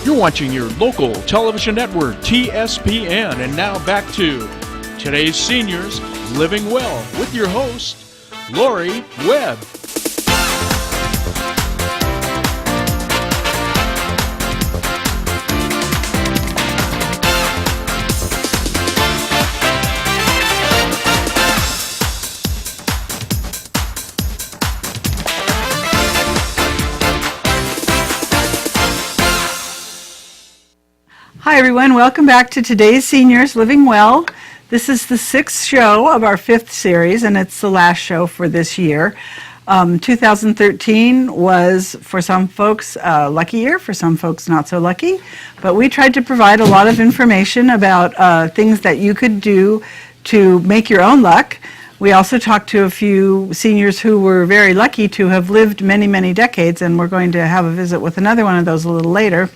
You're watching your local television network, TSPN, and now back to Today's Seniors Living Well with your host, Lori Webb. Hi everyone, welcome back to Today's Seniors Living Well. This is the 6th show of our 5th series, and it's the last show for this year. 2013 was, for some folks, a lucky year, for some folks not so lucky, but we tried to provide a lot of information about things that you could do to make your own luck. We also talked to a few seniors who were very lucky to have lived many, many decades, and we're going to have a visit with another one of those a little later.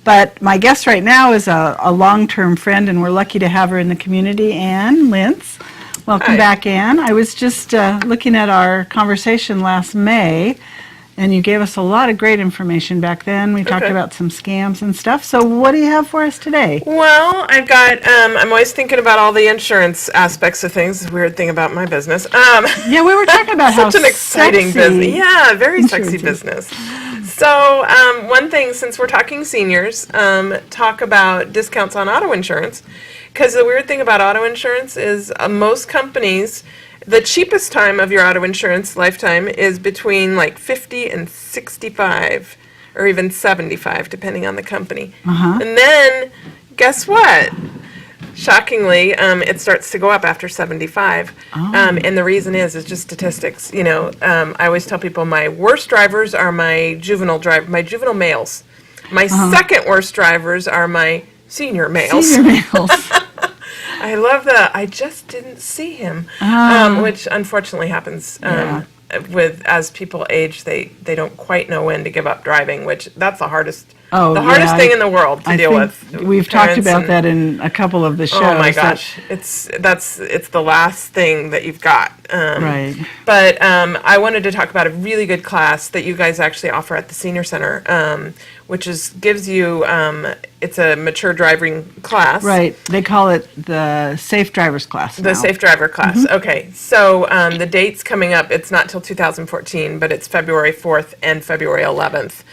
But my guest right now is a long-term friend, and we're lucky to have her in the community, Ann Lintz. Welcome Hi. back, Ann. I was just looking at our conversation last May, and you gave us a lot of great information back then. We talked about some scams and stuff. So what do you have for us today? Well, I've got, I'm always thinking about all the insurance aspects of things. It's a weird thing about my business. Yeah, we were talking about how such an exciting sexy business. Yeah, very insurance sexy is. business. So one thing, since we're talking seniors, talk about discounts on auto insurance. Because the weird thing about auto insurance is most companies, the cheapest time of your auto insurance lifetime is between like 50 and 65 or even 75, depending on the company. Uh-huh. And then, guess what? Shockingly, it starts to go up after 75. And the reason is just statistics. You know, I always tell people my worst drivers are my juvenile males. My second worst drivers are my senior males. Senior males. I love that. I just didn't see him, which unfortunately happens with as people age. They don't quite know when to give up driving, which that's the hardest. Hardest thing in the the world to deal with. We've talked about that in a couple of the shows. Oh my gosh, it's the last thing that you've got. Right. But I wanted to talk about a really good class that you guys actually offer at the Senior Center, which gives you it's a mature driving class. Right. They call it the Safe Drivers class now. The Safe Driver class. Mm-hmm. Okay. So the dates coming up, it's not till 2014, but it's February 4th and February 11th.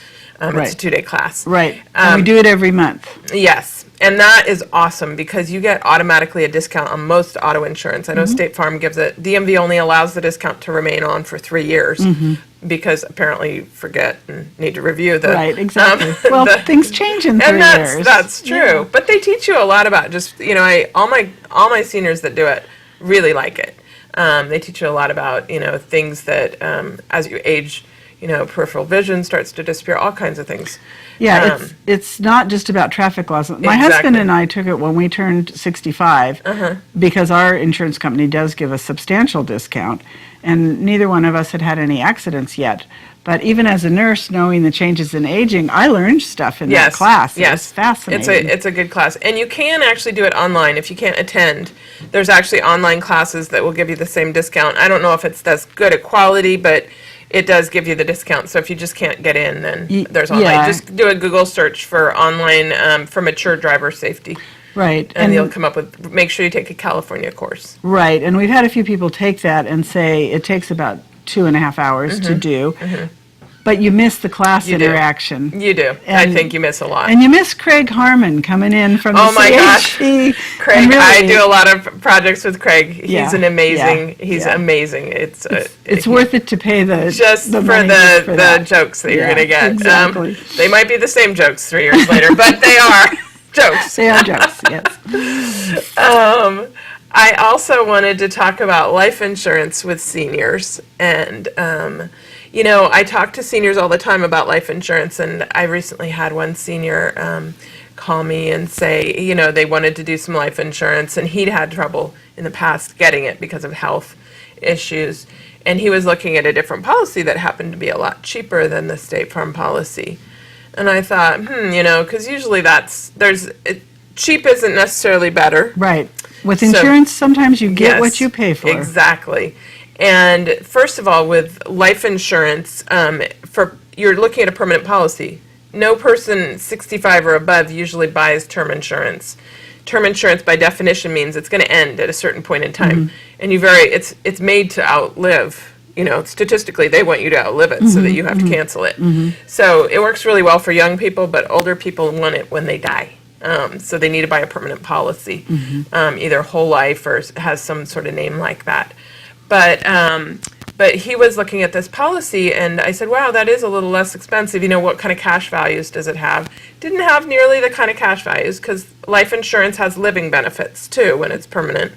Right. It's a 2-day class. Right. And we do it every month. Yes. And that is awesome because you get automatically a discount on most auto insurance. I know State Farm gives it. DMV only allows the discount to remain on for 3 years because apparently you forget and need to review the... Right, exactly. Well, things change in 3 years. And that's true. Yeah. But they teach you a lot about just, you know, all my seniors that do it really like it. They teach you a lot about, you know, things that as you age... You know, peripheral vision starts to disappear, all kinds of things. Yeah, it's not just about traffic laws. My husband and I took it when we turned 65 because our insurance company does give a substantial discount, and neither one of us had had any accidents yet. But even as a nurse, knowing the changes in aging, I learned stuff in that class. Yes, it's fascinating. It's a good class, and you can actually do it online if you can't attend. There's actually online classes that will give you the same discount. I don't know if it's as good a quality, but it does give you the discount. So if you just can't get in, then there's online. Yeah. Just do a Google search for online for mature driver safety. Right. And you'll come up with, make sure you take a California course. Right. And we've had a few people take that and say it takes about 2.5 hours to do. But you miss the class interaction. You do. I think you miss a lot. And you miss Craig Harmon coming in from the Oh my gosh. CHP. Craig, really, I do a lot of projects with Craig. He's an amazing, amazing. It's worth it to pay the just the for money the jokes that you're going to get. Exactly. They might be the same jokes 3 years later, but they are jokes. They are jokes, yes. I also wanted to talk about life insurance with seniors. And, you know, I talk to seniors all the time about life insurance, and I recently had one senior call me and say, you know, they wanted to do some life insurance, and he'd had trouble in the past getting it because of health issues. And he was looking at a different policy that happened to be a lot cheaper than the State Farm policy. And I thought, you know, because usually cheap isn't necessarily better. Right. With insurance, sometimes you get what you pay for. Exactly. And first of all, with life insurance, you're looking at a permanent policy. no person 65 or above usually buys term insurance. Term insurance, by definition, means it's going to end at a certain point in time, and it's made to outlive. Statistically, they want you to outlive it so that you have to cancel it. So it works really well for young people, but older people want it when they die. So they need to buy a permanent policy, either whole life or has some sort of name like that. But he was looking at this policy, and I said, wow, that is a little less expensive. What kind of cash values does it have? Didn't have nearly the kind of cash values, because life insurance has living benefits, too, when it's permanent,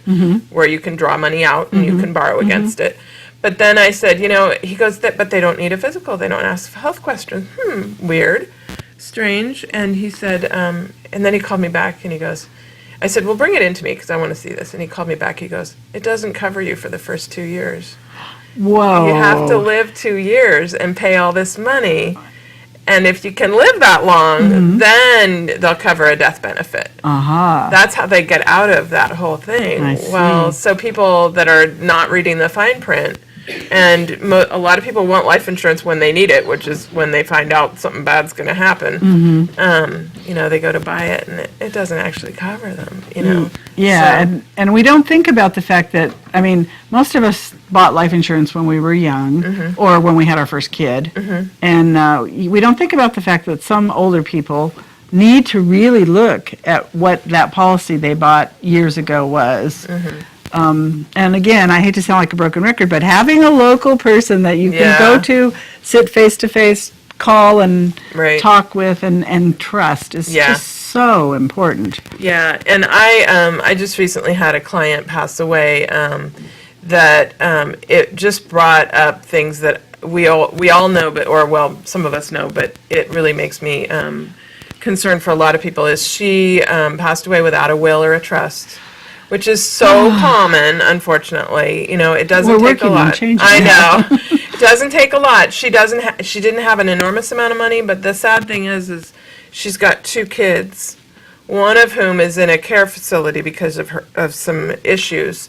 where you can draw money out and you can borrow against it. But then I said, he goes, but they don't need a physical. They don't ask health questions. Weird, strange. And he said, and then he called me back and he goes, I said, well, bring it in to me because I want to see this. And he called me back. He goes, it doesn't cover you for the first 2 years. Whoa. You have to live 2 years and pay all this money. And if you can live that long, then they'll cover a death benefit. That's how they get out of that whole thing. I see. Well, so people that are not reading the fine print, and a lot of people want life insurance when they need it, which is when they find out something bad's going to happen. They go to buy it, and it doesn't actually cover them. Yeah, So, and we don't think about the fact that, most of us bought life insurance when we were young or when we had our first kid. And we don't think about the fact that some older people need to really look at what that policy they bought years ago was. And again, I hate to sound like a broken record, but having a local person that you can go to, sit face to face, call and talk with and trust is just so important. Yeah, and I just recently had a client pass away that it just brought up things that we all know, but some of us know, but it really makes me concerned for a lot of people. Is she passed away without a will or a trust, which is so common, unfortunately. It doesn't take a lot. I know. It doesn't take a lot. She didn't have an enormous amount of money, but the sad thing is she's got 2 kids, one of whom is in a care facility because of some issues.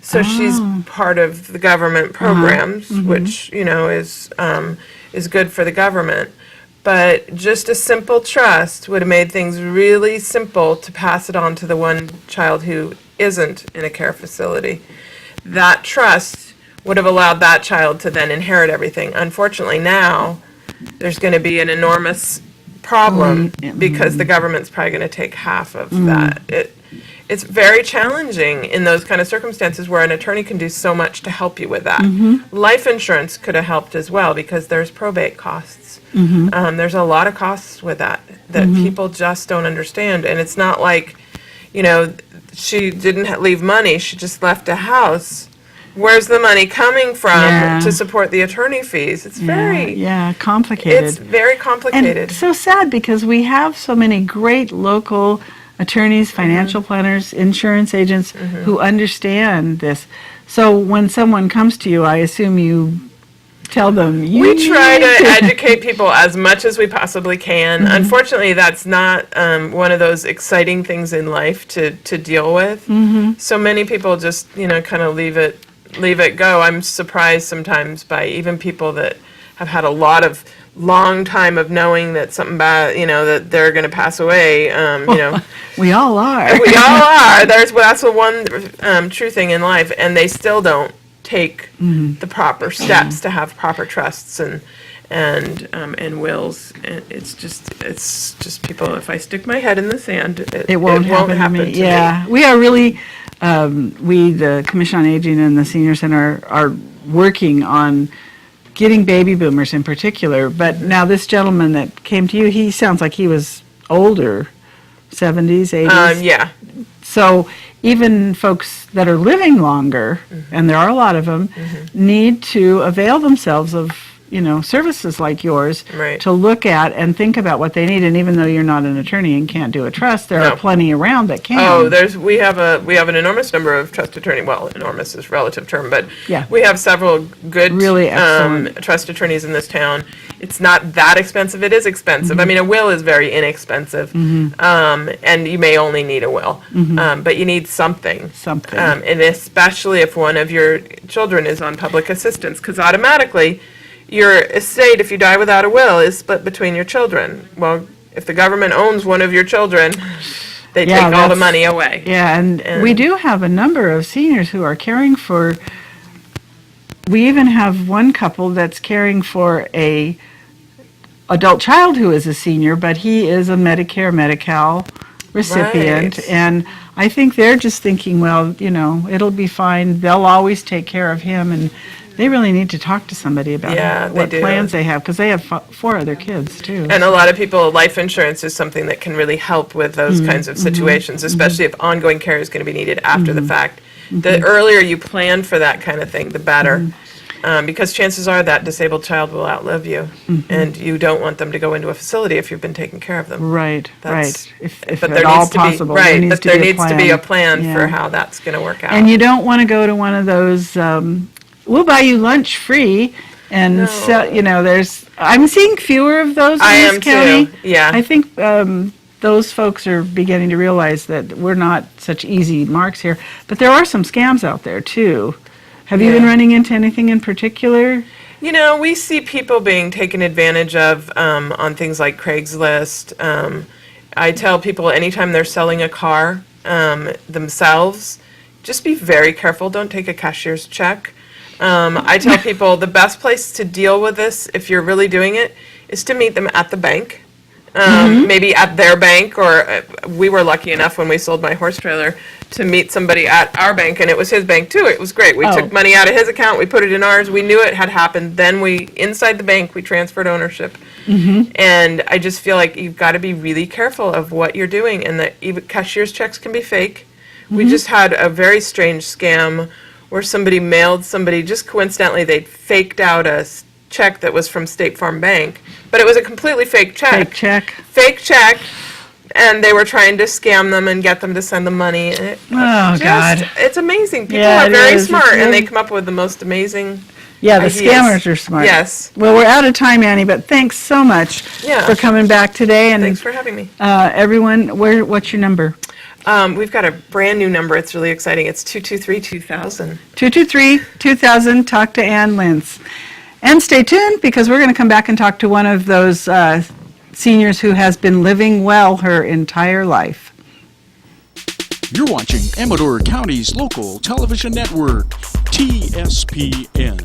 So she's part of the government programs, which is good for the government. But just a simple trust would have made things really simple to pass it on to the one child who isn't in a care facility. That trust would have allowed that child to then inherit everything. Unfortunately, now there's going to be an enormous problem because the government's probably going to take half of that. It's very challenging in those kind of circumstances where an attorney can do so much to help you with that. Life insurance could have helped as well because there's probate costs. There's a lot of costs with that people just don't understand. And it's not like, she didn't leave money, she just left a house. Where's the money coming from to support the attorney fees? It's very complicated. It's very complicated. And so sad because we have so many great local attorneys, financial planners, insurance agents who understand this. So when someone comes to you, I assume you tell them we try to educate people as much as we possibly can. Unfortunately, that's not one of those exciting things in life to deal with. So many people just kind of leave it go. I'm surprised sometimes by even people that have had a lot of long time of knowing that something bad, that they're going to pass away. We all are. We all are. That's the one true thing in life, and they still don't take the proper steps to have proper trusts and wills. It's just people. If I stick my head in the sand, it won't happen to me. Yeah, we are really. We, the Commission on Aging and the Senior Center, are working on getting baby boomers in particular. But now this gentleman that came to you, he sounds like he was older, 70s, 80s. Yeah. So even folks that are living longer, and there are a lot of them, need to avail themselves of services like yours to look at and think about what they need. And even though you're not an attorney and can't do a trust, there are plenty around that can. Oh, we have an enormous number of trust attorneys. Well, enormous is a relative term, but we have several good, really excellent trust attorneys in this town. It's not that expensive. It is expensive. I mean, a will is very inexpensive, and you may only need a will, but you need something. And especially if one of your children is on public assistance, because automatically your estate, if you die without a will, is split between your children. Well, if the government owns one of your children, they Yeah, take all the that's- money away. Yeah, and we do have a number of seniors who are caring for, we even have one couple that's caring for a adult child who is a senior, but he is a Medicare, Medi-Cal recipient. Right. And I think they're just thinking, well, it'll be fine. They'll always take care of him. And they really need to talk to somebody about Yeah, they what do. plans they have, because they have 4 other kids, too. And a lot of people, life insurance is something that can really help with those kinds of situations, especially if ongoing care is going to be needed after the fact. The earlier you plan for that kind of thing, the better. Because chances are that disabled child will outlive you, and you don't want them to go into a facility if you've been taking care of them. Right, That's- right. If But at there all needs to be, possible, there right, needs but to there be a needs to be a plan Yeah. for how that's going to work out. And you don't want to go to one of those, we'll buy you lunch free, and No. I'm seeing fewer of those in I this am county. too, yeah. I think those folks are beginning to realize that we're not such easy marks here, but there are some scams out there too. Have you been Yeah. running into anything in particular? We see people being taken advantage of on things like Craigslist. I tell people anytime they're selling a car themselves, just be very careful. Don't take a cashier's check. I tell people the best place to deal with this, if you're really doing it, is to meet them at the bank. Maybe at their bank, or we were lucky enough when we sold my horse trailer to meet somebody at our bank, and it was his bank too. It was great. We took money out of his account, we put it in ours, we knew it had happened. Then inside the bank, we transferred ownership. And I just feel like you've got to be really careful of what you're doing, and that even cashier's checks can be fake. We just had a very strange scam where somebody mailed somebody, just coincidentally, they'd faked out a check that was from State Farm Bank, but it was a completely fake check. Fake check, and they were trying to scam them and get them to send the money. And God. It's amazing. People Yeah, are it very is. smart, It's and they really- come up with the most amazing Yeah, the ideas. scammers are smart. Yes. Well, we're out of time, Annie, but thanks so much Yeah. for coming back today. And Thanks for having me. everyone, what's your number? We've got a brand new number. It's really exciting. It's 223-2000. 223-2000, talk to Ann Lintz. And stay tuned, because we're going to come back and talk to one of those seniors who has been living well her entire life. You're watching Amador County's local television network, TSPN.